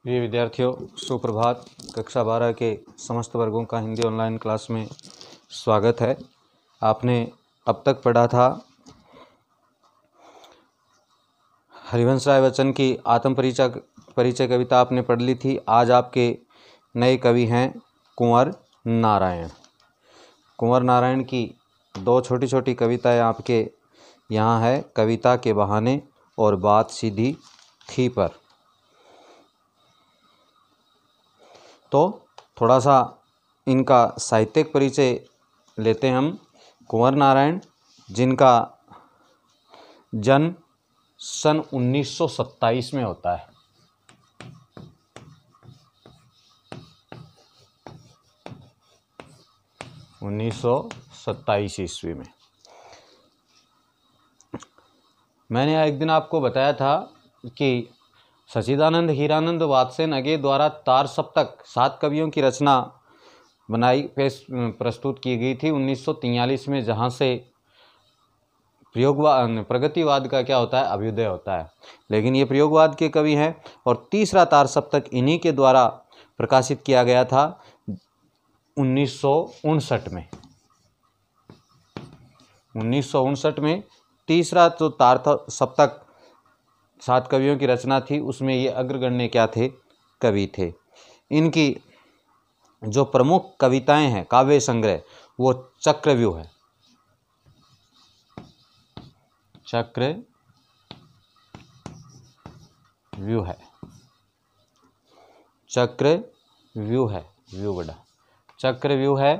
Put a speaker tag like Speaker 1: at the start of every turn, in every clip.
Speaker 1: प्रिय विद्यार्थियों, सुप्रभात। कक्षा 12 के समस्त वर्गों का हिंदी ऑनलाइन क्लास में स्वागत है। आपने अब तक पढ़ा था हरिवंश राय बच्चन की आत्म परिचय कविता आपने पढ़ ली थी। आज आपके नए कवि हैं कुंवर नारायण। कुंवर नारायण की दो छोटी छोटी कविताएं आपके यहाँ है, कविता के बहाने और बात सीधी थी पर। तो थोड़ा सा इनका साहित्यिक परिचय लेते हैं हम। कुंवर नारायण, जिनका जन्म सन 1927 में होता है। ईस्वी में। मैंने एक दिन आपको बताया था कि सच्चिदानंद हीरानंद वात्सेन अगे द्वारा तार सप्तक 7 कवियों की रचना प्रस्तुत की गई थी 1943 में, जहाँ से प्रगतिवाद का क्या होता है, अभ्युदय होता है। लेकिन ये प्रयोगवाद के कवि हैं और तीसरा तार सप्तक इन्हीं के द्वारा प्रकाशित किया गया था 1959 में। 1959 में तीसरा जो तार सप्तक 7 कवियों की रचना थी, उसमें ये अग्रगण्य क्या थे, कवि थे। इनकी जो प्रमुख कविताएं हैं, काव्य संग्रह, वो चक्रव्यूह है। चक्रव्यूह है। चक्रव्यूह है, व्यू बड़ा। चक्रव्यूह है,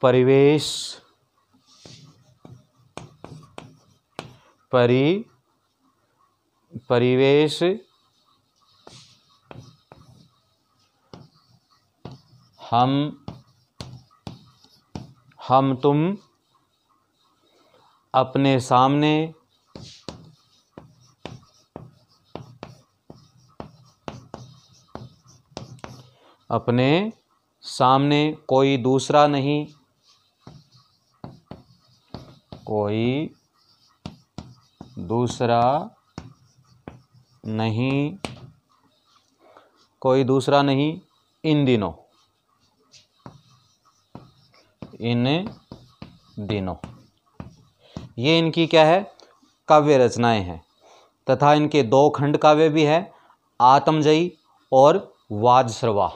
Speaker 1: परिवेश, परिवेश, हम तुम, अपने सामने, अपने सामने, कोई दूसरा नहीं, कोई दूसरा नहीं, कोई दूसरा नहीं, इन दिनों, ये इनकी क्या है, काव्य रचनाएं हैं। तथा इनके 2 खंड काव्य भी है, आत्मजयी और वाजश्रवा।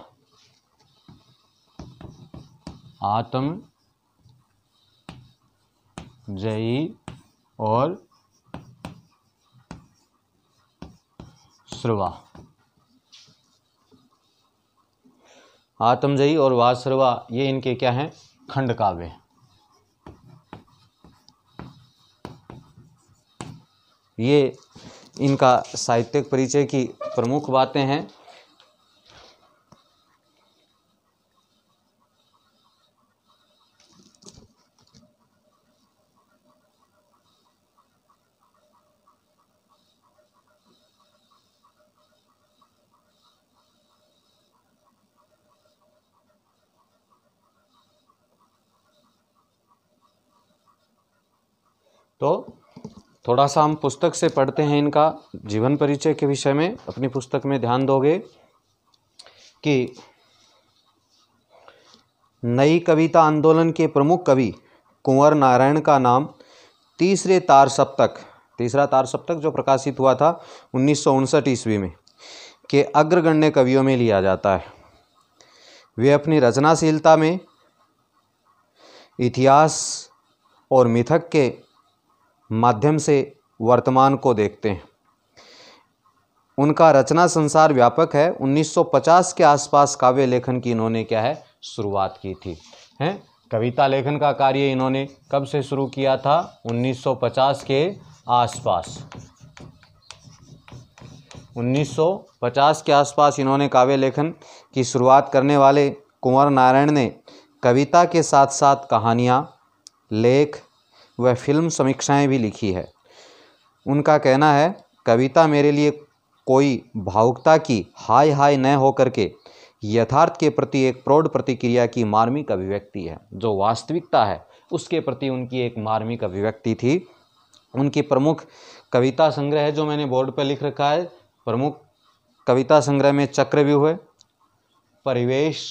Speaker 1: आत्मजयी और श्रवा। आत्मजयी और वाजश्रवा, ये इनके क्या हैं, खंड काव्य। ये इनका साहित्यिक परिचय की प्रमुख बातें हैं। तो थोड़ा सा हम पुस्तक से पढ़ते हैं इनका जीवन परिचय के विषय में। अपनी पुस्तक में ध्यान दोगे कि नई कविता आंदोलन के प्रमुख कवि कुंवर नारायण का नाम तीसरा तार सप्तक जो प्रकाशित हुआ था 1959 ईस्वी में, के अग्रगण्य कवियों में लिया जाता है। वे अपनी रचनाशीलता में इतिहास और मिथक के माध्यम से वर्तमान को देखते हैं। उनका रचना संसार व्यापक है। 1950 के आसपास काव्य लेखन की इन्होंने क्या है, शुरुआत की थी। हैं, कविता लेखन का कार्य इन्होंने कब से शुरू किया था, 1950 के आसपास। 1950 के आसपास इन्होंने काव्य लेखन की शुरुआत करने वाले कुंवर नारायण ने कविता के साथ साथ कहानियाँ, लेख व फिल्म समीक्षाएं भी लिखी है। उनका कहना है, कविता मेरे लिए कोई भावुकता की हाय हाय न होकर के यथार्थ के प्रति एक प्रौढ़ प्रतिक्रिया की मार्मिक अभिव्यक्ति है। जो वास्तविकता है उसके प्रति उनकी एक मार्मिक अभिव्यक्ति थी। उनकी प्रमुख कविता संग्रह है जो मैंने बोर्ड पर लिख रखा है, प्रमुख कविता संग्रह में चक्रव्यूह है, परिवेश,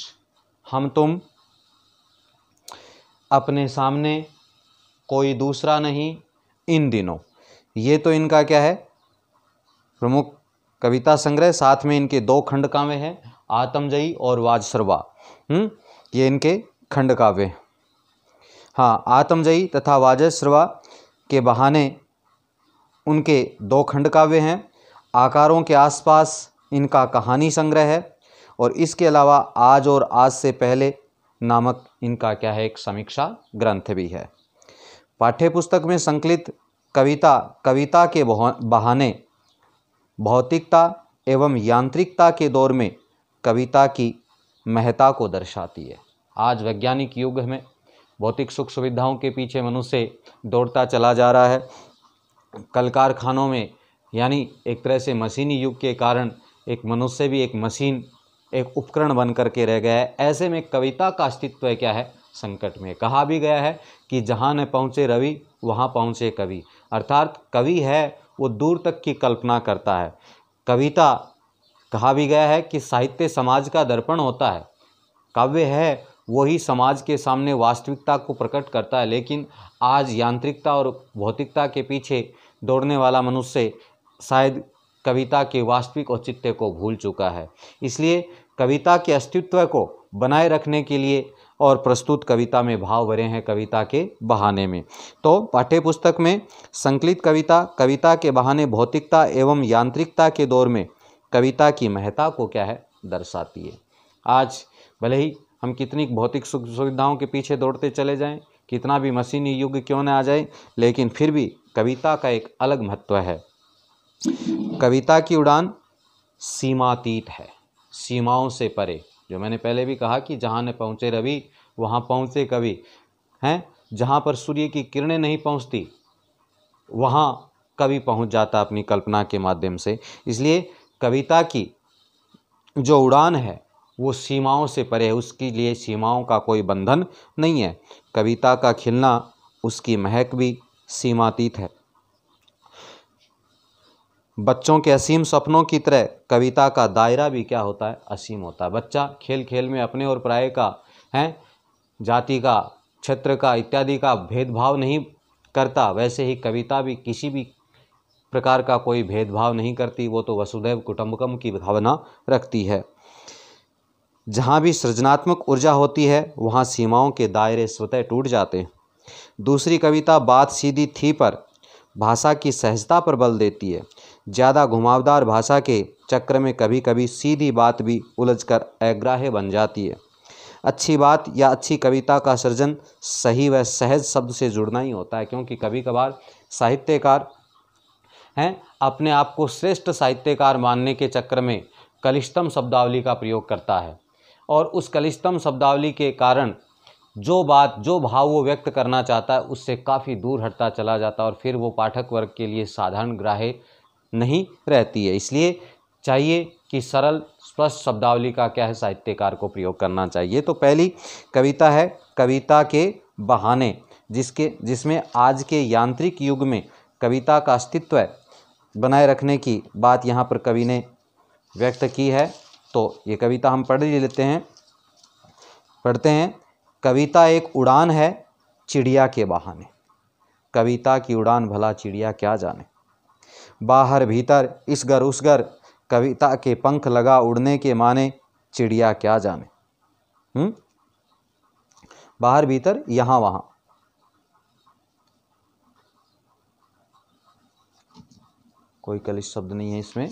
Speaker 1: हम तुम, अपने सामने, कोई दूसरा नहीं, इन दिनों, ये तो इनका क्या है प्रमुख कविता संग्रह। साथ में इनके 2 खंड काव्य हैं, आत्मजयी और वाजश्रवा। ये इनके खंड काव्य। हाँ, आत्मजयी तथा वाजश्रवा के बहाने उनके 2 खंड काव्य हैं। आकारों के आसपास इनका कहानी संग्रह है, और इसके अलावा आज और आज से पहले नामक इनका क्या है एक समीक्षा ग्रंथ भी है। पाठ्यपुस्तक में संकलित कविता कविता के बहाने भौतिकता एवं यांत्रिकता के दौर में कविता की महत्ता को दर्शाती है। आज वैज्ञानिक युग में भौतिक सुख सुविधाओं के पीछे मनुष्य दौड़ता चला जा रहा है। कल कारखानों में यानी एक तरह से मशीनी युग के कारण एक मनुष्य भी एक मशीन, एक उपकरण बन करके रह गया है। ऐसे में कविता का अस्तित्व क्या है संकट में। कहा भी गया है कि जहाँ न पहुँचे रवि वहाँ पहुँचे कवि, अर्थात कवि है वो दूर तक की कल्पना करता है। कविता, कहा भी गया है कि साहित्य समाज का दर्पण होता है। काव्य है वही समाज के सामने वास्तविकता को प्रकट करता है। लेकिन आज यांत्रिकता और भौतिकता के पीछे दौड़ने वाला मनुष्य शायद कविता के वास्तविक औचित्य को भूल चुका है। इसलिए कविता के अस्तित्व को बनाए रखने के लिए और प्रस्तुत कविता में भाव भरे हैं कविता के बहाने में। तो पाठ्यपुस्तक में संकलित कविता कविता के बहाने भौतिकता एवं यांत्रिकता के दौर में कविता की महत्ता को क्या है दर्शाती है। आज भले ही हम कितनी भौतिक सुख सुविधाओं के पीछे दौड़ते चले जाएं, कितना भी मशीनी युग क्यों न आ जाए, लेकिन फिर भी कविता का एक अलग महत्व है। कविता की उड़ान सीमातीत है, सीमाओं से परे। जो मैंने पहले भी कहा कि जहाँ न पहुँचे रवि वहाँ पहुँचे कवि हैं। जहाँ पर सूर्य की किरणें नहीं पहुँचती वहाँ कवि पहुँच जाता अपनी कल्पना के माध्यम से। इसलिए कविता की जो उड़ान है वो सीमाओं से परे है, उसके लिए सीमाओं का कोई बंधन नहीं है। कविता का खिलना, उसकी महक भी सीमातीत है। बच्चों के असीम सपनों की तरह कविता का दायरा भी क्या होता है असीम होता है। बच्चा खेल खेल में अपने और पराये का जाति का, क्षेत्र का इत्यादि का भेदभाव नहीं करता। वैसे ही कविता भी किसी भी प्रकार का कोई भेदभाव नहीं करती, वो तो वसुधैव कुटुंबकम की भावना रखती है। जहाँ भी सृजनात्मक ऊर्जा होती है वहाँ सीमाओं के दायरे स्वतः टूट जाते हैं। दूसरी कविता बात सीधी थी पर भाषा की सहजता पर बल देती है। ज़्यादा घुमावदार भाषा के चक्र में कभी कभी सीधी बात भी उलझकर अग्राह्य बन जाती है। अच्छी बात या अच्छी कविता का सृजन सही व सहज शब्द से जुड़ना ही होता है, क्योंकि कभी कभार साहित्यकार अपने आप को श्रेष्ठ साहित्यकार मानने के चक्कर में कलिष्टम शब्दावली का प्रयोग करता है, और उस कलिष्टम शब्दावली के कारण जो बात, जो भाव वो व्यक्त करना चाहता है उससे काफ़ी दूर हटता चला जाता है, और फिर वो पाठक वर्ग के लिए साधारण ग्राह्य नहीं रहती है। इसलिए चाहिए कि सरल स्पष्ट शब्दावली का क्या है साहित्यकार को प्रयोग करना चाहिए। तो पहली कविता है कविता के बहाने, जिसमें आज के यांत्रिक युग में कविता का अस्तित्व बनाए रखने की बात यहाँ पर कवि ने व्यक्त की है। तो ये कविता हम पढ़ते हैं। कविता एक उड़ान है चिड़िया के बहाने। कविता की उड़ान भला चिड़िया क्या जाने। बाहर भीतर इस घर उस घर, कविता के पंख लगा उड़ने के माने, चिड़िया क्या जाने। बाहर भीतर यहाँ वहाँ। कोई कलिश शब्द नहीं है इसमें।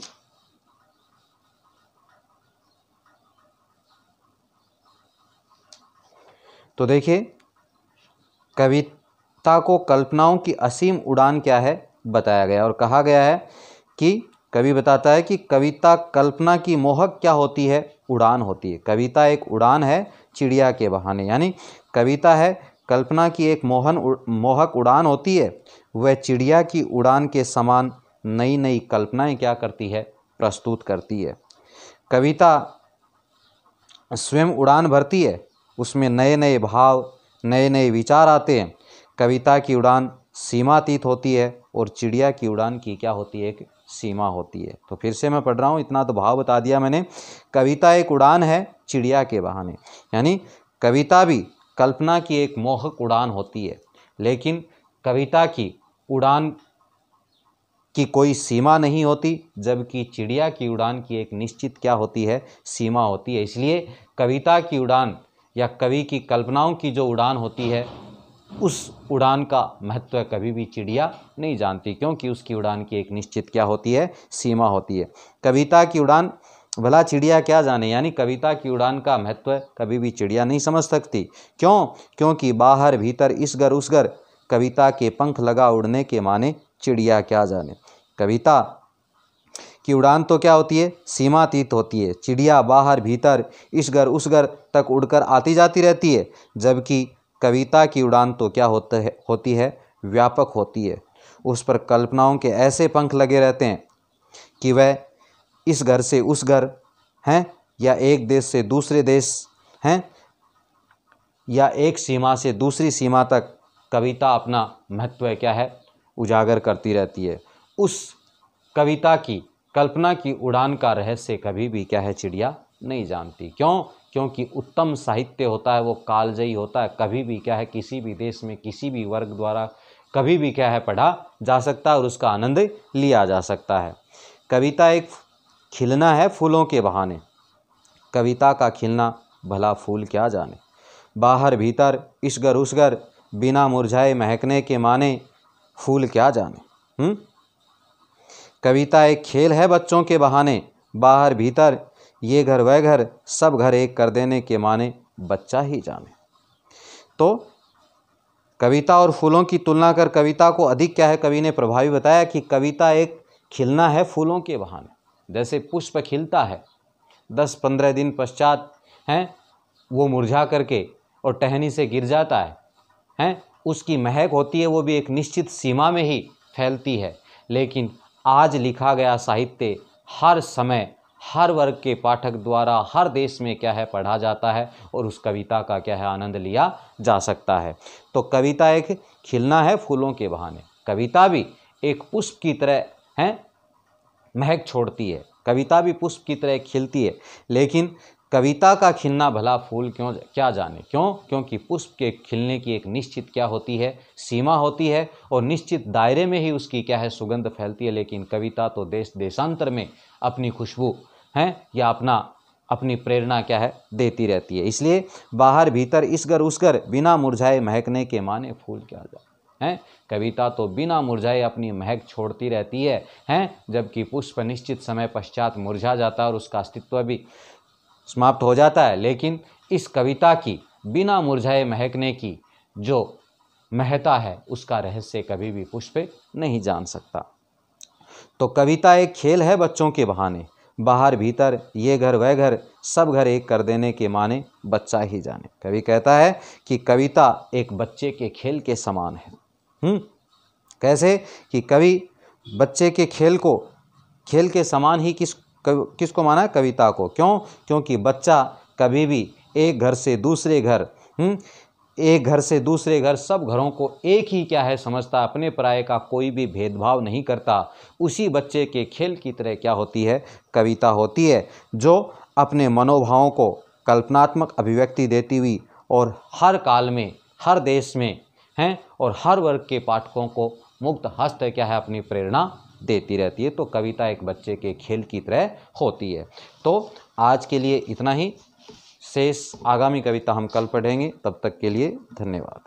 Speaker 1: तो देखिए, कविता को कल्पनाओं की असीम उड़ान क्या है बताया गया, और कहा गया है कि कवि बताता है कि कविता कल्पना की मोहक क्या होती है, उड़ान होती है। कविता एक उड़ान है चिड़िया के बहाने, यानी कविता है कल्पना की एक मोहक उड़ान होती है। वह चिड़िया की उड़ान के समान नई नई कल्पनाएं क्या करती है, प्रस्तुत करती है। कविता स्वयं उड़ान भरती है, उसमें नए नए भाव, नए नए विचार आते हैं। कविता की उड़ान सीमातीत होती है और चिड़िया की उड़ान की क्या होती है, एक सीमा होती है। तो फिर से मैं पढ़ रहा हूँ, इतना तो भाव बता दिया मैंने। कविता एक उड़ान है चिड़िया के बहाने, यानी कविता भी कल्पना की एक मोहक उड़ान होती है, लेकिन कविता की उड़ान की कोई सीमा नहीं होती, जबकि चिड़िया की उड़ान की एक निश्चित क्या होती है, सीमा होती है। इसलिए कविता की उड़ान या कवि की कल्पनाओं की जो उड़ान होती है, उस उड़ान का महत्व कभी भी चिड़िया नहीं जानती, क्योंकि उसकी उड़ान की एक निश्चित क्या होती है, सीमा होती है। कविता की उड़ान भला चिड़िया क्या जाने, यानी कविता की उड़ान का महत्व कभी भी चिड़िया नहीं समझ सकती। क्यों? क्योंकि बाहर भीतर इसगर उसगर कविता के पंख लगा उड़ने के माने चिड़िया क्या जाने। कविता की उड़ान तो क्या होती है, सीमातीत होती है। चिड़िया बाहर भीतर इसगर उसगर तक उड़कर आती जाती रहती है, जबकि कविता की उड़ान तो क्या होती है, व्यापक होती है। उस पर कल्पनाओं के ऐसे पंख लगे रहते हैं कि वह इस घर से उस घर हैं, या एक देश से दूसरे देश हैं, या एक सीमा से दूसरी सीमा तक कविता अपना महत्व क्या है, उजागर करती रहती है। उस कविता की कल्पना की उड़ान का रहस्य कभी भी क्या है, चिड़िया नहीं जानती। क्यों? क्योंकि उत्तम साहित्य होता है वो कालजयी होता है, कभी भी क्या है, किसी भी देश में किसी भी वर्ग द्वारा कभी भी क्या है, पढ़ा जा सकता है और उसका आनंद लिया जा सकता है। कविता एक खिलना है फूलों के बहाने। कविता का खिलना भला फूल क्या जाने। बाहर भीतर इसगर उसगर बिना मुरझाए महकने के माने फूल क्या जाने। कविता एक खेल है बच्चों के बहाने। बाहर भीतर ये घर वह घर सब घर एक कर देने के माने बच्चा ही जाने। तो कविता और फूलों की तुलना कर कविता को अधिक क्या है, कवि ने प्रभावी बताया कि कविता एक खिलना है फूलों के बहाने। जैसे पुष्प खिलता है, 10-15 दिन पश्चात हैं वो मुरझा करके और टहनी से गिर जाता है, उसकी महक होती है वो भी एक निश्चित सीमा में ही फैलती है। लेकिन आज लिखा गया साहित्य हर समय हर वर्ग के पाठक द्वारा हर देश में क्या है, पढ़ा जाता है और उस कविता का क्या है, आनंद लिया जा सकता है। तो कविता एक खिलना है फूलों के बहाने। कविता भी एक पुष्प की तरह है महक छोड़ती है, कविता भी पुष्प की तरह खिलती है, लेकिन कविता का खिलना भला फूल क्यों क्या जाने। क्यों? क्योंकि पुष्प के खिलने की एक निश्चित क्या होती है, सीमा होती है और निश्चित दायरे में ही उसकी क्या है, सुगंध फैलती है। लेकिन कविता तो देश देशांतर में अपनी खुशबू है या अपनी प्रेरणा क्या है, देती रहती है। इसलिए बाहर भीतर इसगर उसगर बिना मुरझाए महकने के माने फूल क्या जाने। कविता तो बिना मुरझाए अपनी महक छोड़ती रहती है, जबकि पुष्प निश्चित समय पश्चात मुरझा जाता है और उसका अस्तित्व भी समाप्त हो जाता है। लेकिन इस कविता की बिना मुरझाए महकने की जो महत्ता है, उसका रहस्य कभी भी पुष्प नहीं जान सकता। तो कविता एक खेल है बच्चों के बहाने। बाहर भीतर ये घर वह घर सब घर एक कर देने के माने बच्चा ही जाने। कवि कहता है कि कविता एक बच्चे के खेल के समान है। कैसे? कि कवि बच्चे के खेल के समान ही किसको माना है, कविता को। क्यों? क्योंकि बच्चा कभी भी एक घर से दूसरे घर सब घरों को एक ही क्या है समझता, अपने पराये का कोई भी भेदभाव नहीं करता। उसी बच्चे के खेल की तरह क्या होती है, कविता होती है, जो अपने मनोभावों को कल्पनात्मक अभिव्यक्ति देती हुई और हर काल में हर देश में हैं और हर वर्ग के पाठकों को मुक्त हस्त क्या है, अपनी प्रेरणा देती रहती है। तो कविता एक बच्चे के खेल की तरह होती है। तो आज के लिए इतना ही, शेष आगामी कविता हम कल पढ़ेंगे। तब तक के लिए धन्यवाद।